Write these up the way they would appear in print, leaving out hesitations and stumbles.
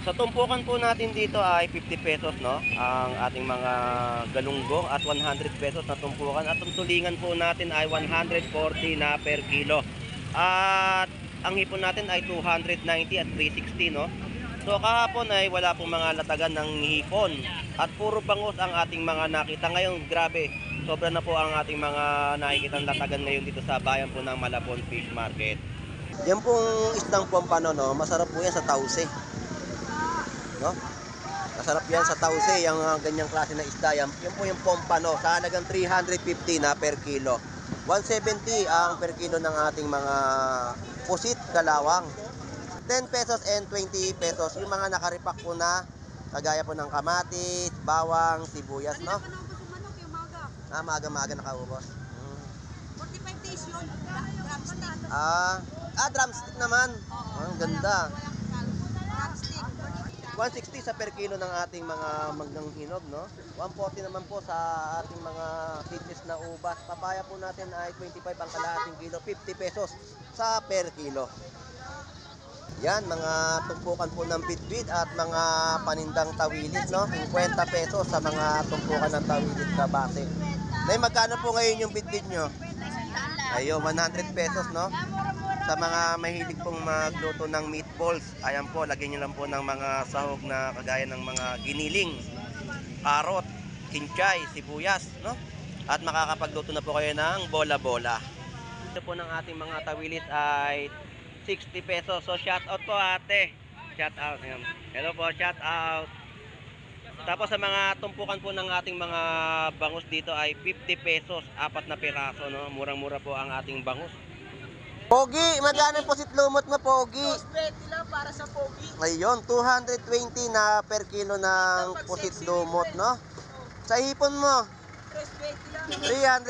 Sa tumpukan po natin dito ay 50 pesos, no? Ang ating mga galunggong at 100 pesos na tumpukan. At ang tulingan po natin ay 140 na per kilo. At ang hipon natin ay 290 at 360, no? So kahapon ay wala pong mga latagan ng hipon. At puro bangus ang ating mga nakita. Ngayon, grabe, sobra na po ang ating mga nakikitang latagan ngayon dito sa bayan po ng Malabon Fish Market. Yan pong isdang pompano, no? Masarap po yan sa tause. No? Masarap yan sa tause, yung ganyang klase na isda. Yan po yung pompano sa halagang 350 na per kilo. 170 ang per kilo ng ating mga pusit, kalawang. 10 pesos and 20 pesos yung mga nakaripak po na kagaya po ng kamatis, bawang, sibuyas, no? Maaga nakaubos. 45 days yun. Drumstick. Drumstick naman. Ang ganda. Drumstick. 160 sa per kilo ng ating mga manggang hinog, no? 140 naman po sa ating mga seedless na ubas. Papaya po natin ay 25 ang kalahating kilo, 50 pesos sa per kilo. Yan, mga tumpukan po ng bitbit at mga panindang tawilis, no? 50 pesos sa mga tumpukan ng tawilis na base. Nay, magkano po ngayon yung bitbit nyo? Ayun, 100 pesos, no? Sa mga mahilig pong magluto ng meatballs, ayan po, lagyan nyo lang po ng mga sahog na kagaya ng mga giniling, karot, kinchay, sibuyas, no? At makakapagluto na po kayo ng bola-bola. Ito po ng ating mga tawilis ay 60 pesos. So shout out po ate. Shout out. Ayan. Hello po, shout out. Tapos sa mga tumpukan po ng ating mga bangus dito ay 50 pesos, 4 na piraso, no? Murang-mura po ang ating bangus. Pogi, magkano po si lumot mo, Pogi? 220 lang para sa pogi. Ayun, 220 na per kilo ng pusit lumot, no? Sa hipon mo, 320 lang.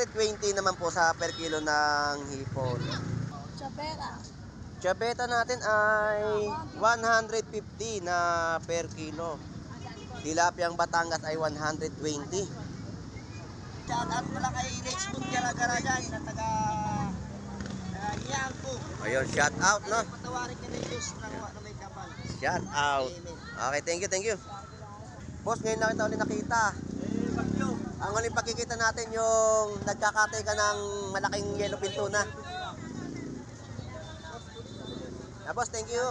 320 naman po sa per kilo ng hipon. Chabera. Chabeta natin ay 150 na per kilo. Tilapiyang Batangas ay 120. Shout out mo lang kay Richmond Garagara dyan na taga Iyanko. Ayun, shout out, no? Patawarin ka na Diyos na may kapal. Shout out. Okay, thank you. Boss, ngayon lang kita ulit nakita. Ang ulit pakikita natin yung nagkakatay ka ng malaking yellow pintuna. Boss, thank you.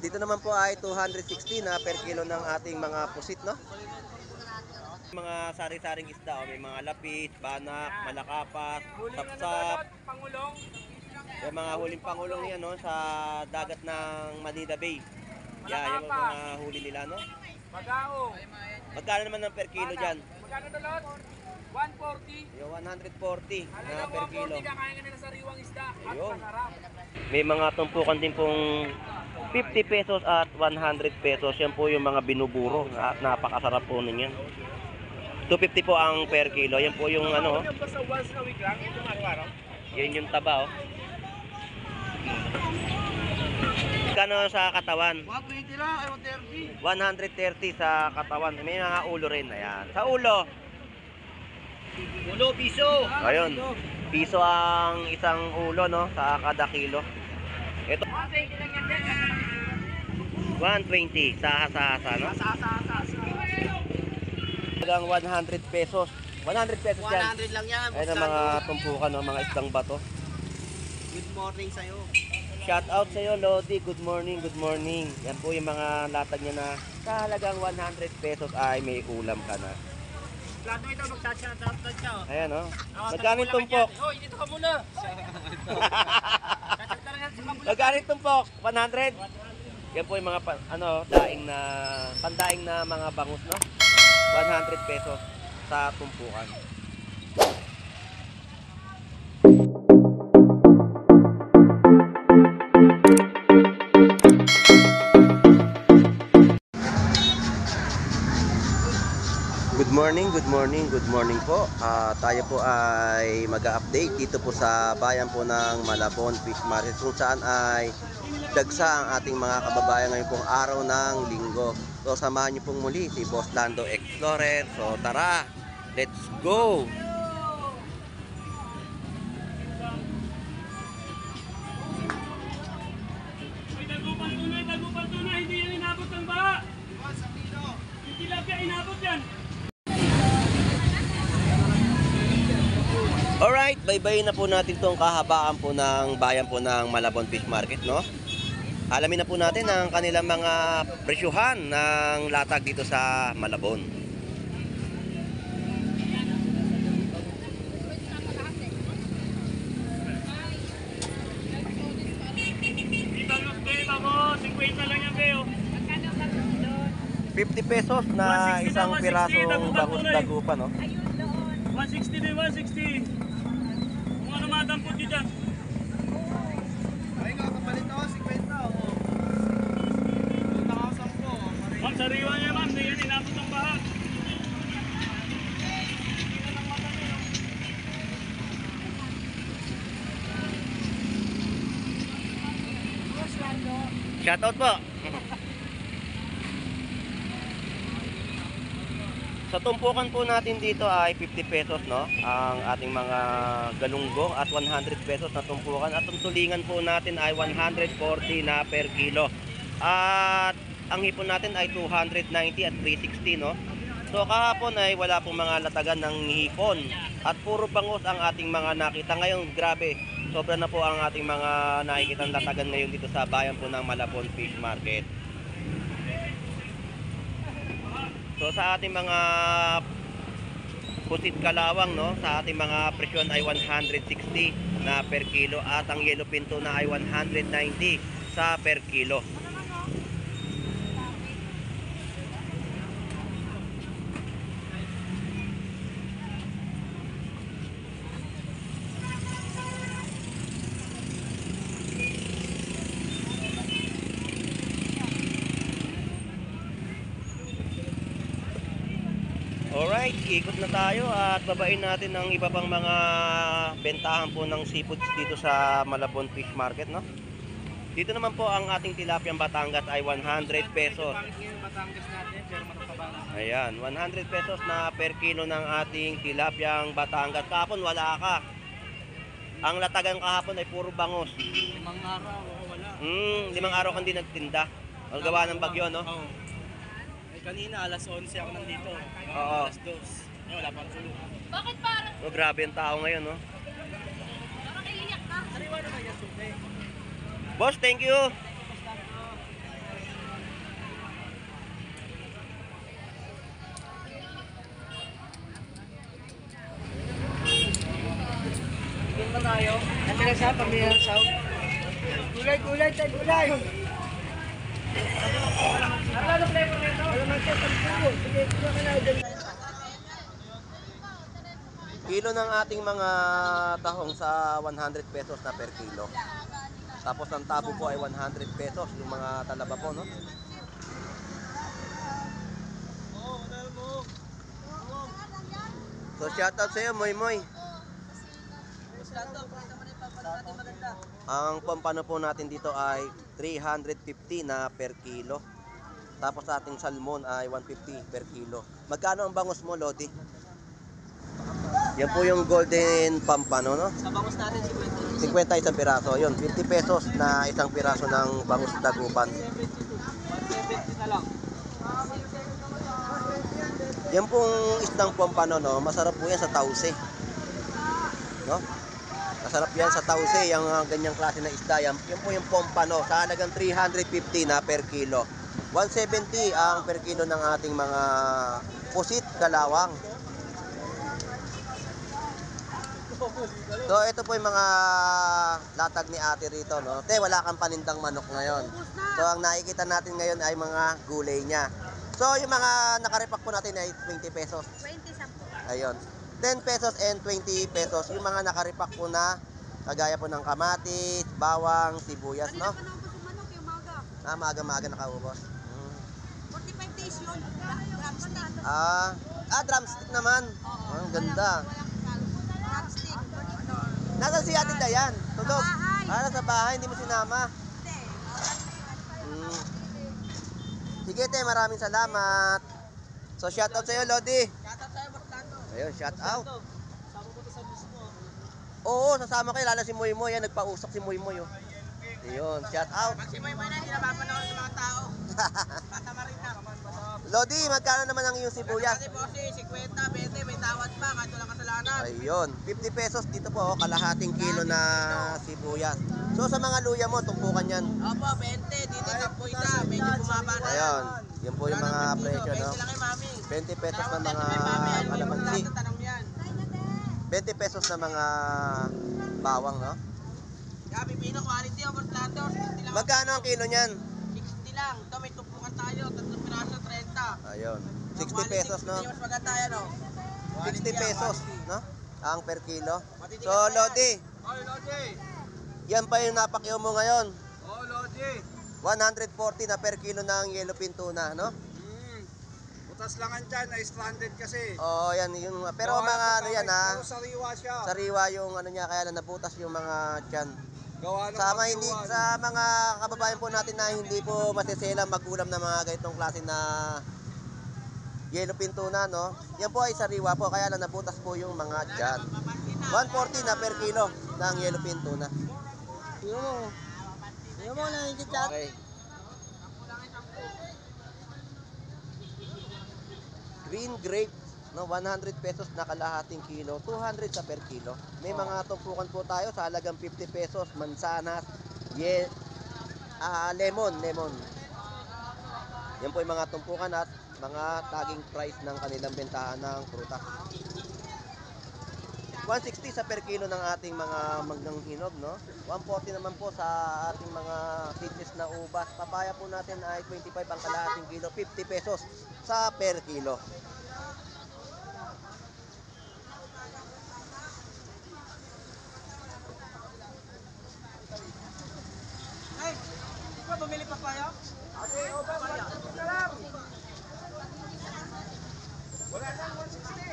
Dito naman po ay 260 na per kilo ng ating mga pusit, no? Mga sari-saring isda, may mga lapis, banak, malakapas, sapsap, yung mga huling pangulong yan, no? Sa dagat ng Manila Bay. Yan, yung mga huli nila, no? Magkano naman ng per kilo dyan? Magkano dolot? 140. Yung 140 na per kilo. 140 kakain ka nila sa riwang isda at Ayun. panarap. May mga tumpukan din pong 50 pesos at 100 pesos. Yan po yung mga binuburo at napakasarap po ninyan. 250 po ang per kilo. Yan po yung ano, Yung basta once a week lang, itong araw-araw. yan yung taba, oh. Kano sa katawan? 120 lang, ay 130. 130 sa katawan. May mga ulo rin. Ayan. Sa ulo, Ulo, piso. ayun. Piso ang isang ulo, no? Sa kada kilo. Ito, 120 lang yan din. 120 sa hasa-hasa, no? Hanggang 100 pesos. 100 pesos yan. 100 lang yan. Ayun ang mga tumpukan, no? Mga isdang bato. Good morning sa'yo. Shout out sa iyo, Lodi. Good morning, good morning. Yan po yung mga latag niya na sa halagang 100 pesos ay may ulam ka na. Plano ito, mag-shout out siya. Ayan, no? Magkano yung tumpok? Hoy, dito ka muna. Magkano yung tumpok? 100? Yan po yung mga daing na pandaing na mga bangus, no? 100 pesos sa tumpukan. Good morning po. Tayo po ay mag-update dito po sa bayan po ng Malabon Fish Market kung saan ay dagsa ang ating mga kababayan ngayon pong araw ng linggo. So samahan niyo pong muli si Boss Lando Explorer. So tara, let's go! Dagupan tunay, hindi yan inabot ng baha. Alright, baybayin na po natin tong kahabaan po ng bayan po ng Malabon Fish Market, no? Alamin na po natin ang kanilang mga presyuhan ng latag dito sa Malabon. Ibang be, ako. 50 lang yan, be. 50 pesos na 160 isang na, 160, pirasong dagupan bangus kulay. dagupan, no? 160 din, 160. Kung ano madampot nyo dyan. Ay nga, kapalit ako, 50 ako. Nakausap ko. Ma'am, sariwa niya, ma'am. Di yan, inabot ng baha. Shoutout po. Sa tumpukan po natin dito ay 50 pesos, no? Ang ating mga galunggong at 100 pesos na tumpukan. At ang tulingan po natin ay 140 na per kilo. At ang hipon natin ay 290 at 360, no? So kahapon ay wala pong mga latagan ng hipon. At puro bangus ang ating mga nakita. Ngayon, grabe. Sobra na po ang ating mga nakikitang latagan ngayon dito sa bayan po ng Malabon Fish Market. So sa ating mga pusit kalawang, no, sa ating mga presyon ay 160 na per kilo at ang yellow pinto na ay 190 sa per kilo. Alright, ikot na tayo at babain natin ang iba pang mga bentahan po ng seafoods dito sa Malabon Fish Market, no? Dito naman po ang ating tilapiyang Batangas ay 100 pesos. Ayan, 100 pesos na per kilo ng ating tilapiyang Batangas. Kahapon wala ka. Ang latagan kahapon ay puro bangus. 5 araw, wala. 5 araw kang di nagtinda. Ang gawa ng bagyo, no? Oo. Kanina, alas 11 ako nandito. Oo. Alas 2. Ngayon, wala pang tulog. Bakit parang So, grabe ang tao ngayon, no? iiyak ka? Sariwa naman yung suke. Boss, thank you. Doon ba tayo? Natira sa pamilya ng South. Gulay, gulay, tayo gulay. Kilo ng ating mga tahong sa 100 pesos na per kilo. Tapos ang tabo po ay 100 pesos yung mga talaba po, no? So shoutout sa iyo, Moy Moy. Ang pampano po natin dito ay 350 na per kilo. Tapos sa ating salmon ay 150 per kilo. Magkano ang bangus mo, Lodi? Yan po yung golden pampano, no? Sa bangus natin, 50. 50 isang piraso. Yun, 50 pesos na isang piraso ng bangus dagupan. 170 na lang. Yan pong isdang pampano, no? Masarap po yan sa tause. No? Masarap yan sa tause, yung ganyang klase na isda. Yan po yung pampano sa halagang 350 na per kilo. 170 ang per kilo ng ating mga pusit kalawang. So ito po yung mga latag ni ate rito, no? Te, wala kang panindang manok ngayon. So ang nakikita natin ngayon ay mga gulay niya. So yung mga nakarepack po natin ay 20 pesos. 20 sampo. Ayun. 10 pesos and 20 pesos. Yung mga nakarepack po na kagaya po ng kamatis, bawang, sibuyas, no? Kanina pa naubos yung manok, yung maga. Maaga-maaga nakaubos. 45 days yun. Drumstick. Drumstick naman. Ang ganda. Drumstick. Nasaan si Ate Dayan? Tulog? Sa bahay. Nasa bahay, hindi mo sinama. Hindi. Mm. Sige te, maraming salamat. So shout out sa iyo, Lodi. Shoutout sa'yo, Bartando. Ayun, shout out. Sama mo to sa bus mo. Oo, sasama kayo, lalo si Moy Moy. Yan, nagpausok si Moy Moy. Oh. Ayun, shout out. Pag si Moy Moy na, hindi napapanood ng mga tao. Patama rin na. Lodi, magkano naman ang iyong sibuyas? Kasi bossy, 50, 20, may tawad pa, kahit walang kasalanan. Ayun, 50 pesos dito po, kalahating kilo na sibuyas. So sa mga luya mo, tumpukan yan. Opo, 20, dito 10 isa, medyo bumaba na. Ayun, yun po yung mga presyo, no? 20 lang kay mami. 20 pesos na mga kalamansi. Tanong yan. 20 pesos na mga bawang, no? Kaya pipino, quality over plato, 60 lang. Magkano ang kilo niyan? 60 lang. Ito may tumpukan tayo, 3 piraso, 30. Ayun, 60 pesos, no? Hindi mas maganda yan, no? 60 pesos, no? Ang per kilo. So, Lodi, Oy, Lodi. yan pa yung napakyaw mo ngayon. Oh, Lodi. 140 na per kilo ng yellowfin tuna, no? Butas lang dyan, na-stranded kasi. Oo, yan yung pero mga ano yan ha. Pero sariwa siya. Sariwa yung ano niya kaya lang nabutas yung mga tiyan. Gawa ng Sa mga hindi sa mga kababayan po natin na hindi po masiselang mag-ulam ng mga ganitong klase na yellowfin tuna, no? Yan po ay sariwa po kaya lang nabutas po yung mga tiyan. 140 na per kilo ng yellowfin tuna. Yung mo, nangigit yan. Okay. Green grape, no, 100 pesos na kalahating kilo, 200 sa per kilo. May mga tumpukan po tayo sa halagang 50 pesos, mansanas, lemon. Yan po yung mga tumpukan at mga tagging price ng kanilang bentahan ng prutas. 160 sa per kilo ng ating mga manggang hinog, no? 140 naman po sa ating mga seedless na ubas. Papaya po natin ay 25 ang kalahating kilo, 50 pesos sa per kilo. Ay, di ba bumili pa kayo? Ate, o ba, papaya. Wala lang, 160.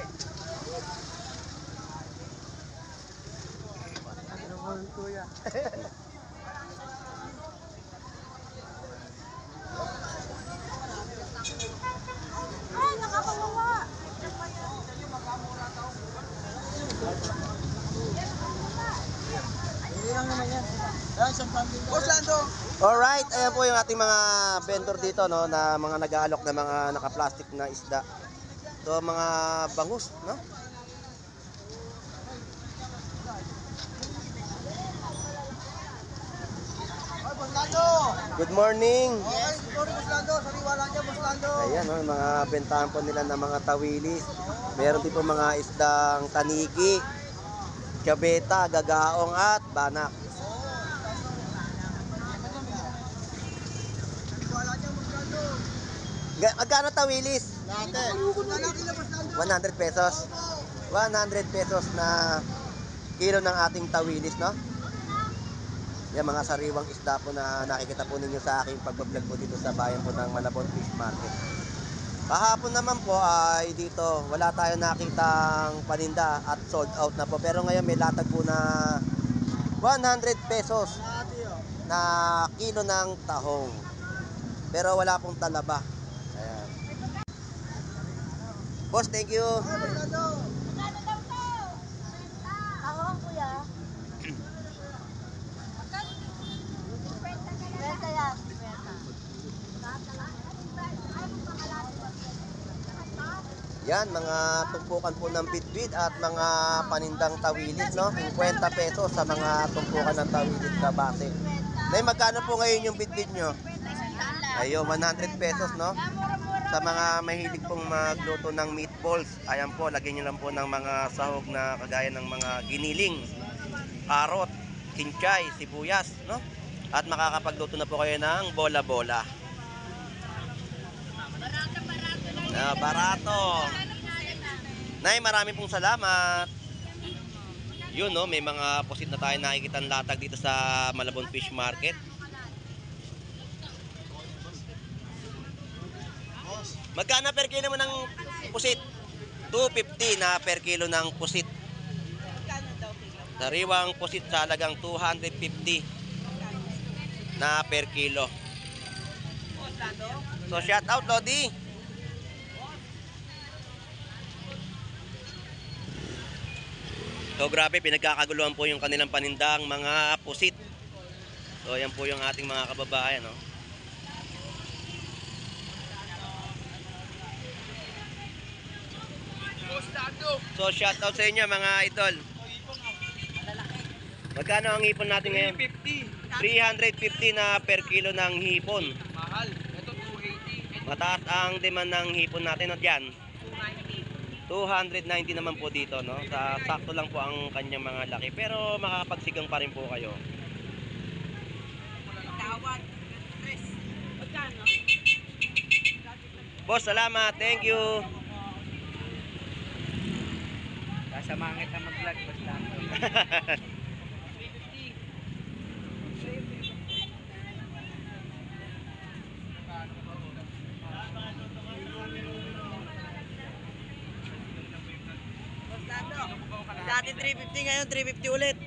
Ay, nakakawawa. Boss Lando. Alright, ayan po yung ating mga vendor dito, no, na mga nag-aalok na mga naka-plastic na isda. So mga bangus, no? Ay, Boss Lando. Good morning. Yes, sorry Boss Lando. Sariwa lang niya, Boss Lando. Ayan, no, mga bentahan po nila ng mga tawilis. Meron din po mga isdang taniki, kabeta, gagaong at banak. Wala niya, Boss Lando. Magkano tawilis? Dati. Wala natin na, Boss Lando. 100 pesos. 100 pesos na kilo ng ating tawilis, no? Yan, mga sariwang isda po na nakikita po ninyo sa aking pagbablog po dito sa bayan po ng Malabon Fish Market. Kahapon naman po ay dito wala tayo nakitang paninda at sold out na po. Pero ngayon may latag po na 100 pesos na kilo ng tahong. Pero wala pong talaba. Ayan. Boss, thank you. Magkano daw to? Ako, kuya. Kwenta yan. Yan, mga tumpukan po ng bitbit at mga panindang tawilis, no? 50 pesos sa mga tumpukan ng tawilis na base. Nay, magkano po ngayon yung bitbit nyo? Ayun, 100 pesos, no? Sa mga mahilig pong magluto ng meatballs, ayan po, lagyan nyo lang po ng mga sahog na kagaya ng mga giniling, karot, kinchay, sibuyas, no? At makakapagluto na po kayo ng bola-bola. Barato. Nay, marami pong salamat. Yun, no, may mga pusit na tayo nakikitang latag dito sa Malabon Fish Market. Magkano per kilo mo ng pusit? 250 na per kilo ng pusit. Sariwang pusit sa halagang 250 na per kilo. So shout out, Lodi. So grabe, pinagkakaguluhan po yung kanilang panindang mga pusit. So yan po yung ating mga kababayan, no? So shoutout sa inyo mga idol. Magkano ang hipon natin ngayon? 350 na per kilo ng hipon. Mahal. Ito 280. Mataas ang demand ng hipon natin, no? Diyan. 290 naman po dito, no? Sa sakto lang po ang kanyang mga laki, pero makakapagsigang pa rin po kayo. Tawad. Tres. Magkano? Boss, salamat. Thank you. Sasamahan kita mag-vlog basta. Dati 350 ngayon 350 ulit.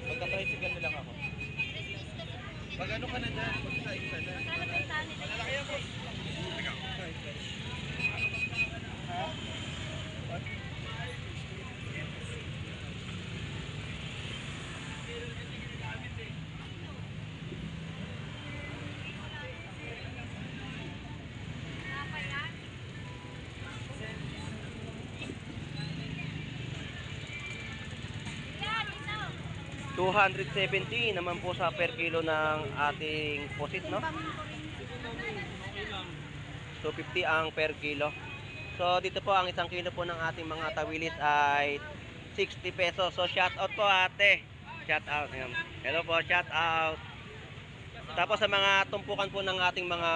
Magka-tricycle na lang ako. Pag ano ka na dyan, pag sa isa na. Malalaki yan po. $270 naman po sa per kilo ng ating pusit, no? 250 ang per kilo. So dito po ang isang kilo po ng ating mga tawilis ay 60 pesos. So shout out po ate. Shout out. Hello po, shout out. Tapos sa mga tumpukan po ng ating mga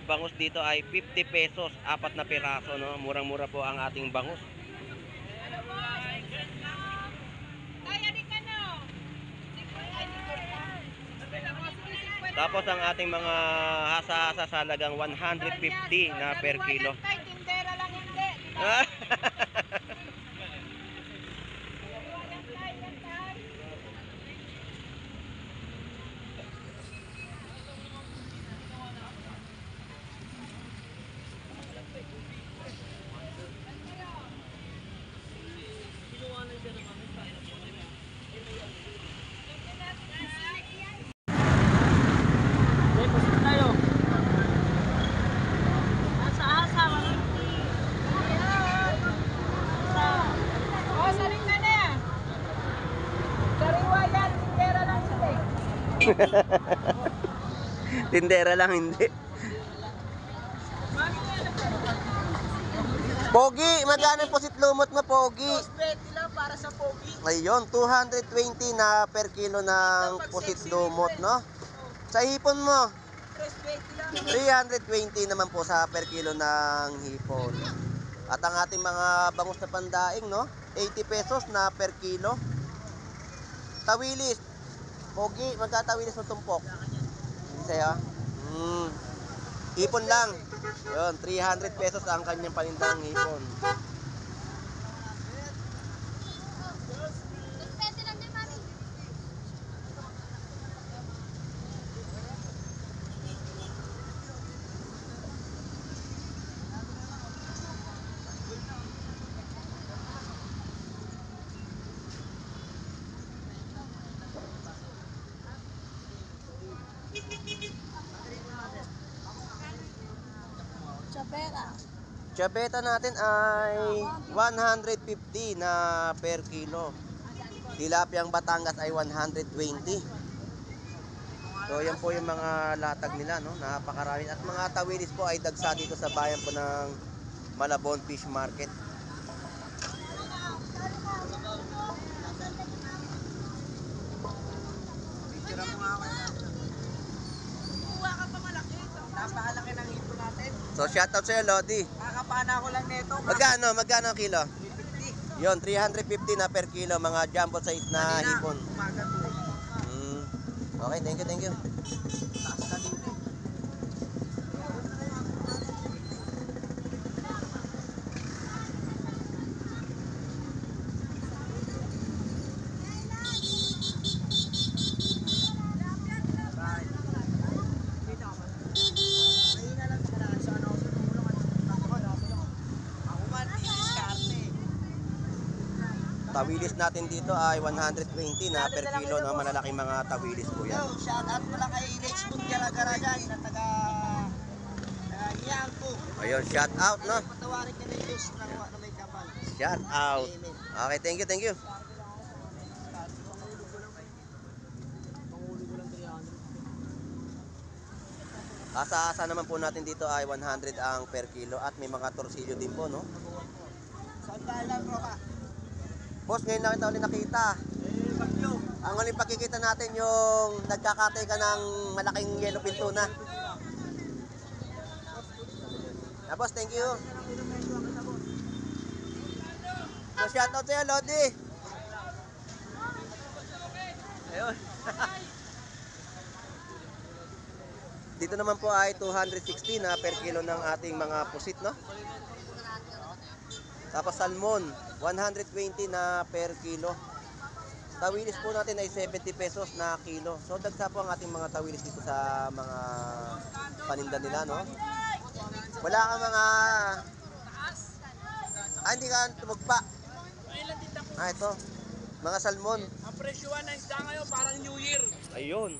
bangus dito ay 50 pesos, 4 na piraso, no? Murang-mura po ang ating bangus. Tapos ang ating mga hasa-hasa sa halagang 150 na per kilo. Tindera lang hindi. Tindera lang hindi. Pogi, magkano po si lumot mo, Pogi? 220 lang para sa pogi. Ayun, 220 na per kilo ng pusit lumot, no? Sa hipon mo, 320 lang. 320 naman po sa per kilo ng hipon. At ang ating mga bangus na pandaing, no? 80 pesos na per kilo. Tawilis, Pogi, magkatawilis mo tumpok? Hindi sa'yo? Hipon lang. Yun, 300 pesos ang kanyang panindang hipon. Chabera. Chabeta natin ay 150 na per kilo. Tilapiyang Batangas ay 120. So yan po yung mga latag nila, no? Napakarami. At mga tawilis po ay dagsa dito sa bayan po ng Malabon Fish Market. Picture mo nga ako. Kuha ka pa malaki. Napakalaki ng hipon natin. So shoutout sa'yo, Lodi. Kakapana ko lang nito. Magkano ang kilo? 350. Yon, 350 na per kilo, mga jumbo size na hipon. Umaga to. Okay, thank you. Taas ka dito. tawilis natin dito ay 120 na per kilo na malalaking mga tawilis po yan. Shout out pala kay Lex Book Gara-Gara dyan na taga Iyan po. Ayun, shout out, no? Patawarin ka na yung Diyos na may kapal. Shout out. Okay, thank you, thank you. Asa-asa naman po natin dito ay 100 ang per kilo at may mga torsilyo din po, no? Saan tayo lang, Roka? Boss, ngayon lang kita ulit nakita. Bagyo. Ang ulit pakikita natin yung nagkakatay ka ng malaking yellowfin tuna. Ah, boss, thank you. So, shoutout sa'yo, Lodi. Ayun. Dito naman po ay 260 na per kilo ng ating mga pusit, no? Tapos salmon, 120 na per kilo. Tawilis po natin ay 70 pesos na kilo. So dagsa po ang ating mga tawilis dito sa mga paninda nila, no? Wala ka mga... hindi ka tumugpa. Ito. Mga salmon. Ang presyuan ng isda ngayon parang New Year. Ayun.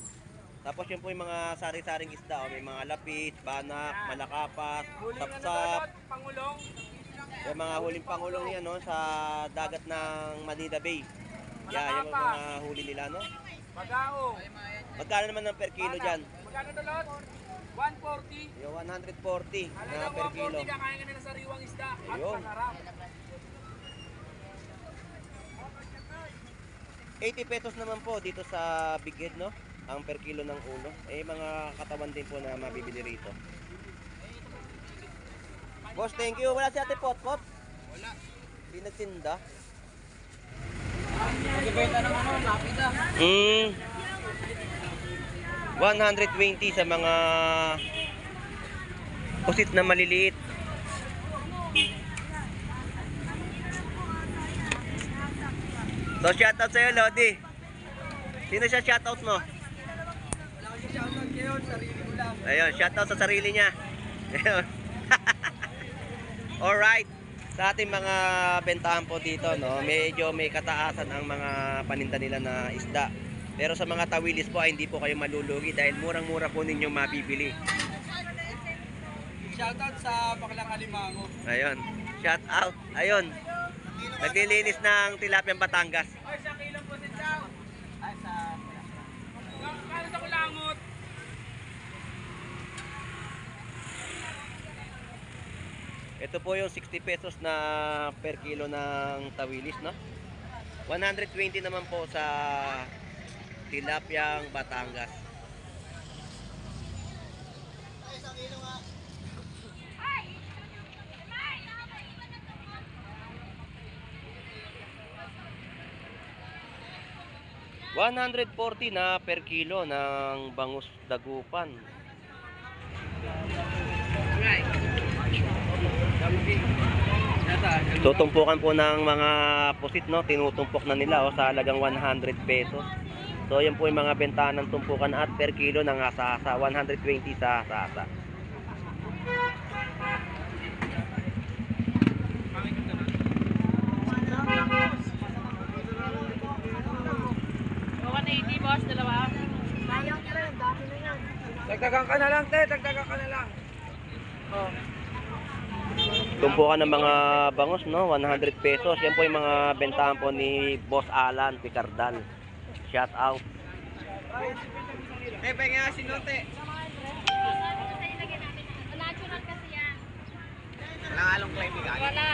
Tapos yun po yung mga sari-saring isda. O, may mga lapis, banak, malakapas, sapsap. Pangulong. Yung mga huling pangulong yan, no? Sa dagat ng Manila Bay. Yan, yung mga huli nila, no? Bagao. Magkano naman ng per kilo dyan? Magkano dolot? 140. Yung 140 na per kilo. 140 kakain ka nila sa riwang isda. At Ayun. pangarap. 80 pesos naman po dito sa Big Head, no? Ang per kilo ng ulo. Mga katawan din po na mabibili rito. Boss, thank you. Wala si Ate Pot-Pot? Wala. Hindi nagtinda. Nagbibenta ng ano, lapida. 120 sa mga pusit na maliliit. So, shoutout sa'yo, Lodi. Sino siya shoutout mo? Wala ko siya shoutout ngayon, sarili ko lang. Ayun, shoutout sa sarili niya. Ayun. Alright. Sa ating mga bentahan po dito, no, medyo may kataasan ang mga paninda nila na isda. Pero sa mga tawilis po ay hindi po kayo malulugi dahil murang-mura po ninyong mabibili. Shoutout sa Baklang Alimango. Ayun. Shoutout. Ayun. Naglilinis ng tilapiyang Batangas. Ay, sa kilong po sinsaw. Ay, sa... Kano sa kulangot? Ito po yung 60 pesos na per kilo ng tawilis, no? 120 naman po sa tilapiyang Batangas. $140 na per kilo ng bangus dagupan. Tutumpukan po ng mga pusit, no? Tinutumpok na nila, oh, sa halagang 100 pesos. So yan po yung mga bentahan ng tumpukan at per kilo ng asa-asa, 120 sa asa-asa. Boss, dalawa. Sayang ka rin, dami na yan. Dagdagan ka na lang, te. Dagdagan ka na lang. Oh. Tumpukan ng mga bangus, no? 100 pesos. Yan po yung mga bentahan po ni Boss Alan Picardal. Shout out. Te, pengen nga sinote. Natural kasi yan. Walang halong claiming ka. Wala.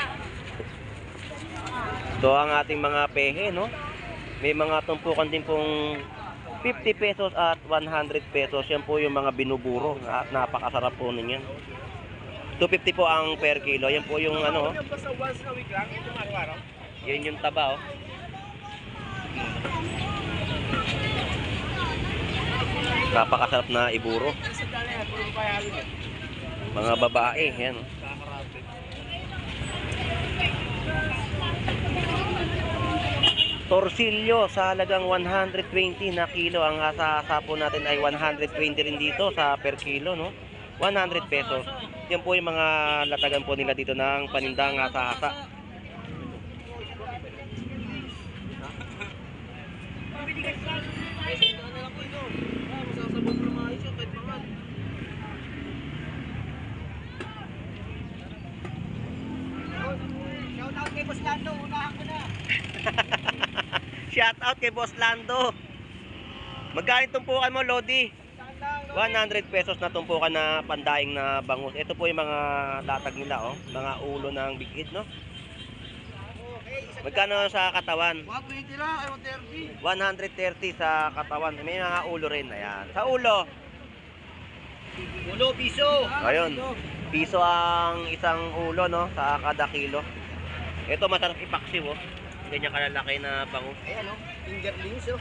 So ang ating mga pehe, no? May mga tumpukan din pong 50 pesos at 100 pesos. Yan po yung mga binuburo at napakasarap po ninyan. 250 po ang per kilo. Yan po yung ano, Basta once a week lang, ito araw-araw. yan yung taba, oh. Napakasarap na iburo. Sa dali yan, puro pa yan. Mga babae, yan. Torsilyo sa halagang 120 na kilo. Ang asa-asa po natin ay 120 rin dito sa per kilo, no? 100 pesos. Yan po yung mga latagan po nila dito ng panindang asa-asa. Shout out kay Boss Lando, unahan ko na. Shout out kay Boss Lando. Magkano tumpukan mo, Lodi? 100 pesos na tumpukan na pandaing na bangus. Ito po yung mga latag nila, oh. Mga ulo ng big head, no? Magkano sa katawan? 120 lang, ay 130 130. sa katawan. May mga ulo rin. Ayan. Sa ulo. Ulo, piso. Ayun. Piso ang isang ulo, no? Sa kada kilo. Ito masarap ipaksiw, oh. Ganyan kalalaki na bangus. Ayan o, fingerlings o.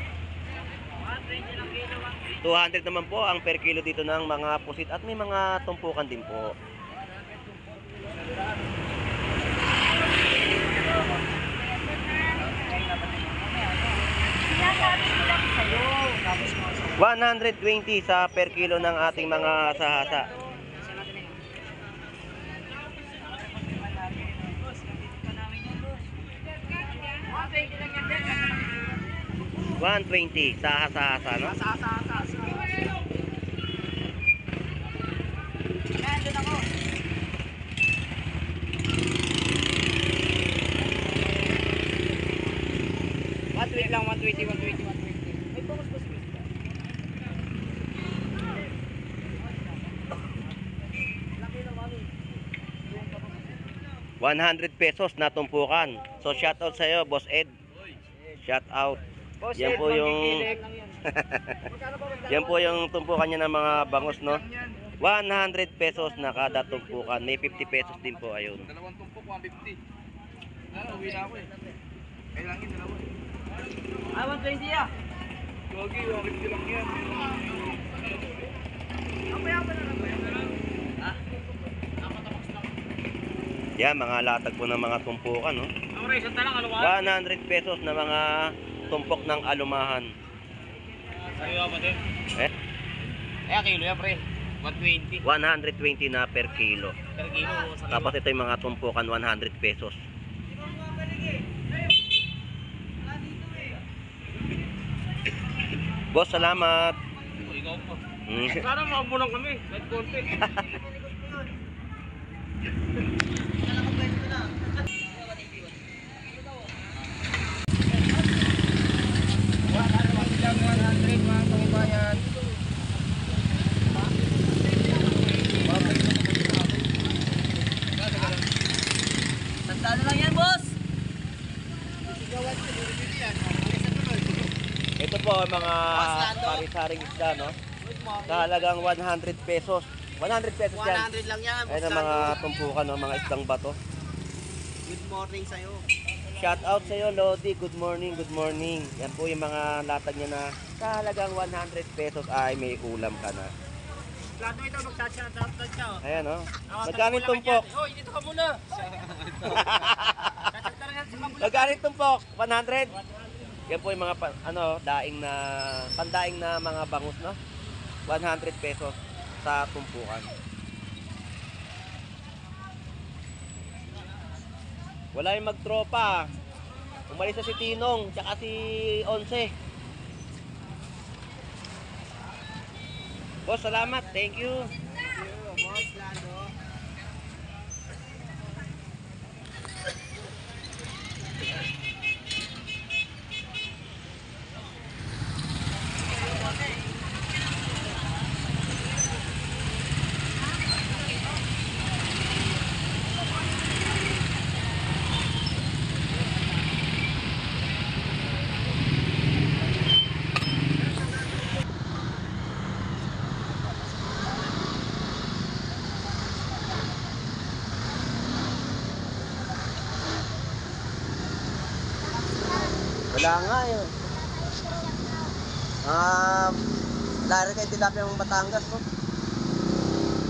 200 naman po ang per kilo dito ng mga pusit at may mga tumpukan din po. Sinasabi ko lang sa'yo. Tapos mo sa 120 sa per kilo ng ating mga sahasa. Sa 120 sahasa, no? Nandun ako. Wait lang, 120. May focus ba si Mr. 100 pesos na tumpukan. So shout out sa iyo, Boss Ed. Shout out. Boss Yan Ed, po yung magkikilig lang yan. Magkano ba magdalawa? yan po yung tumpukan niya ng mga bangus, no? 100 pesos na kada tumpukan. May 50 pesos din po, ayun. Dalawang tumpok, 150. Uwi na ako eh. Kailangan dalawa. Ay, 120 ah. Gogi, 150 lang yan. Kapaya pa na lang. Ha? Yan, mga latag po ng mga tumpukan, no? Ang reason talang alumahan. 100 pesos na mga tumpok ng alumahan. Sa'yo ba din? Eh, Kilo yan pre. 120 120 na per kilo. per kilo. Tapos ito yung mga tumpukan, 100 pesos. Boss, salamat. Ikaw po. Mm. Sana makabulang kami. Kahit konti. Sandalo lang yan, boss. Ito po mga parisaring isda, no? Sa halagang 100 pesos. 100 pesos yan. 100 lang yan, Ayun ang mga tumpukan, no? Mga isdang bato. Good morning sa'yo. Shout out sa iyo, Lodi. Good morning, good morning. Yan po yung mga latag niya na sa halagang 100 pesos ay may ulam ka na. Plano ito, magtatsa na tapos siya. Ayan, no? Magkano yung tumpok? Hoy, dito ka muna. Magkano yung tumpok? 100? Yan po yung mga daing na pandaing na mga bangus, no? 100 pesos sa tumpukan. Wala yung magtropa. Umalis na si Tinong, tsaka si Onse. Boss, salamat. Thank you. Boss Lando. Wala nga yun. Lari kay tilapia ng Batangas, no?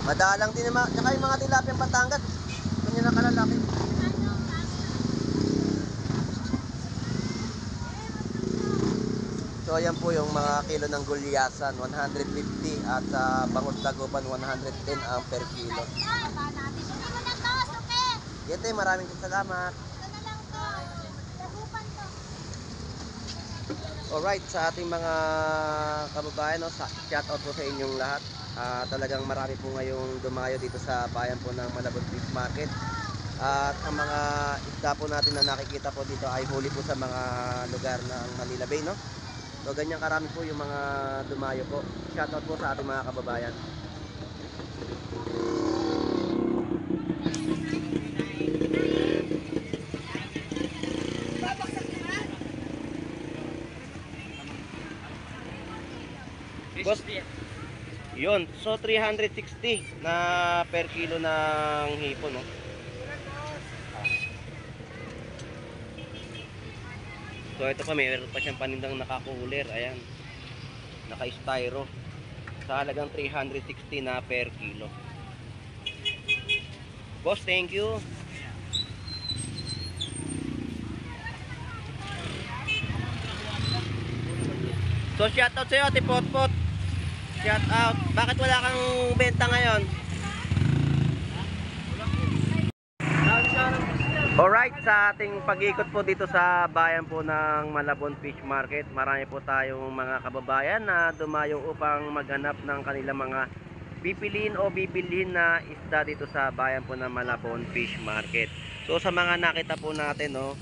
Madalang din naman. Tsaka yung mga tilapia ng Batangas, ganyan na kalalaki. So ayan po yung mga kilo ng gulyasan, 150 at sa bangus dagupan 110 ang per kilo. Yete, maraming salamat. Ito na lang to. Dagupan to. Alright, sa ating mga kababayan, no, shout out po sa inyong lahat. Talagang marami po ngayong dumayo dito sa bayan po ng Malabon Fish Market. At ang mga isda po natin na nakikita po dito ay huli po sa mga lugar ng Manila Bay, no? So ganyan karami po yung mga dumayo po. Shout out po sa ating mga kababayan. Boss, yun. So 360 na per kilo ng hipon, no? So ito pa, mayroon pa siyang panindang nakakuler. Ayan. Naka-styro. Sa halagang 360 na per kilo. Boss, thank you. So shout out sa'yo, Ate Potpot. Shout out. Bakit wala kang benta ngayon? Alright, sa ating pag-ikot po dito sa bayan po ng Malabon Fish Market, marami po tayong mga kababayan na dumayo upang maghanap ng kanilang mga pipiliin o bibilhin na isda dito sa bayan po ng Malabon Fish Market. So sa mga nakita po natin, no,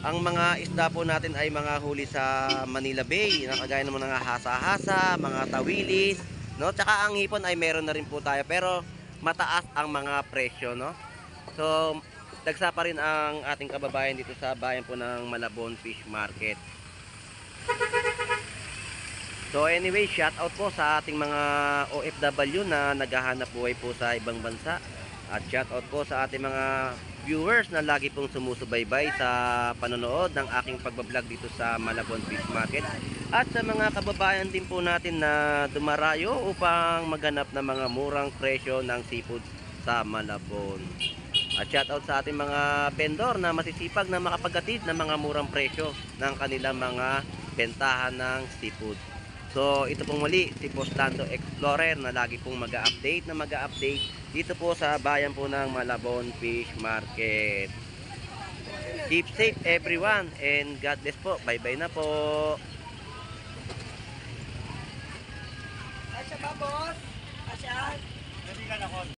ang mga isda po natin ay mga huli sa Manila Bay, nakagaya ng mga hasa-hasa, mga tawilis, no? Tsaka ang hipon ay meron na rin po tayo, pero mataas ang mga presyo, no? So dagsa pa rin ang ating kababayan dito sa bayan po ng Malabon Fish Market. So anyway, shout out po sa ating mga OFW na naghahanap buhay po sa ibang bansa. At shout out po sa ating mga viewers na lagi pong sumusubaybay sa panonood ng aking pagbablog dito sa Malabon Fish Market. At sa mga kababayan din po natin na dumarayo upang maghanap ng mga murang presyo ng seafood sa Malabon. At shout out sa ating mga vendor na masisipag na makapaghatid ng mga murang presyo ng kanilang mga bentahan ng seafood. So ito pong muli si Postando Explorer na lagi pong mag-update dito po sa bayan po ng Malabon Fish Market. Keep safe everyone and God bless po. Bye bye na po. Asya ba, boss? Asya?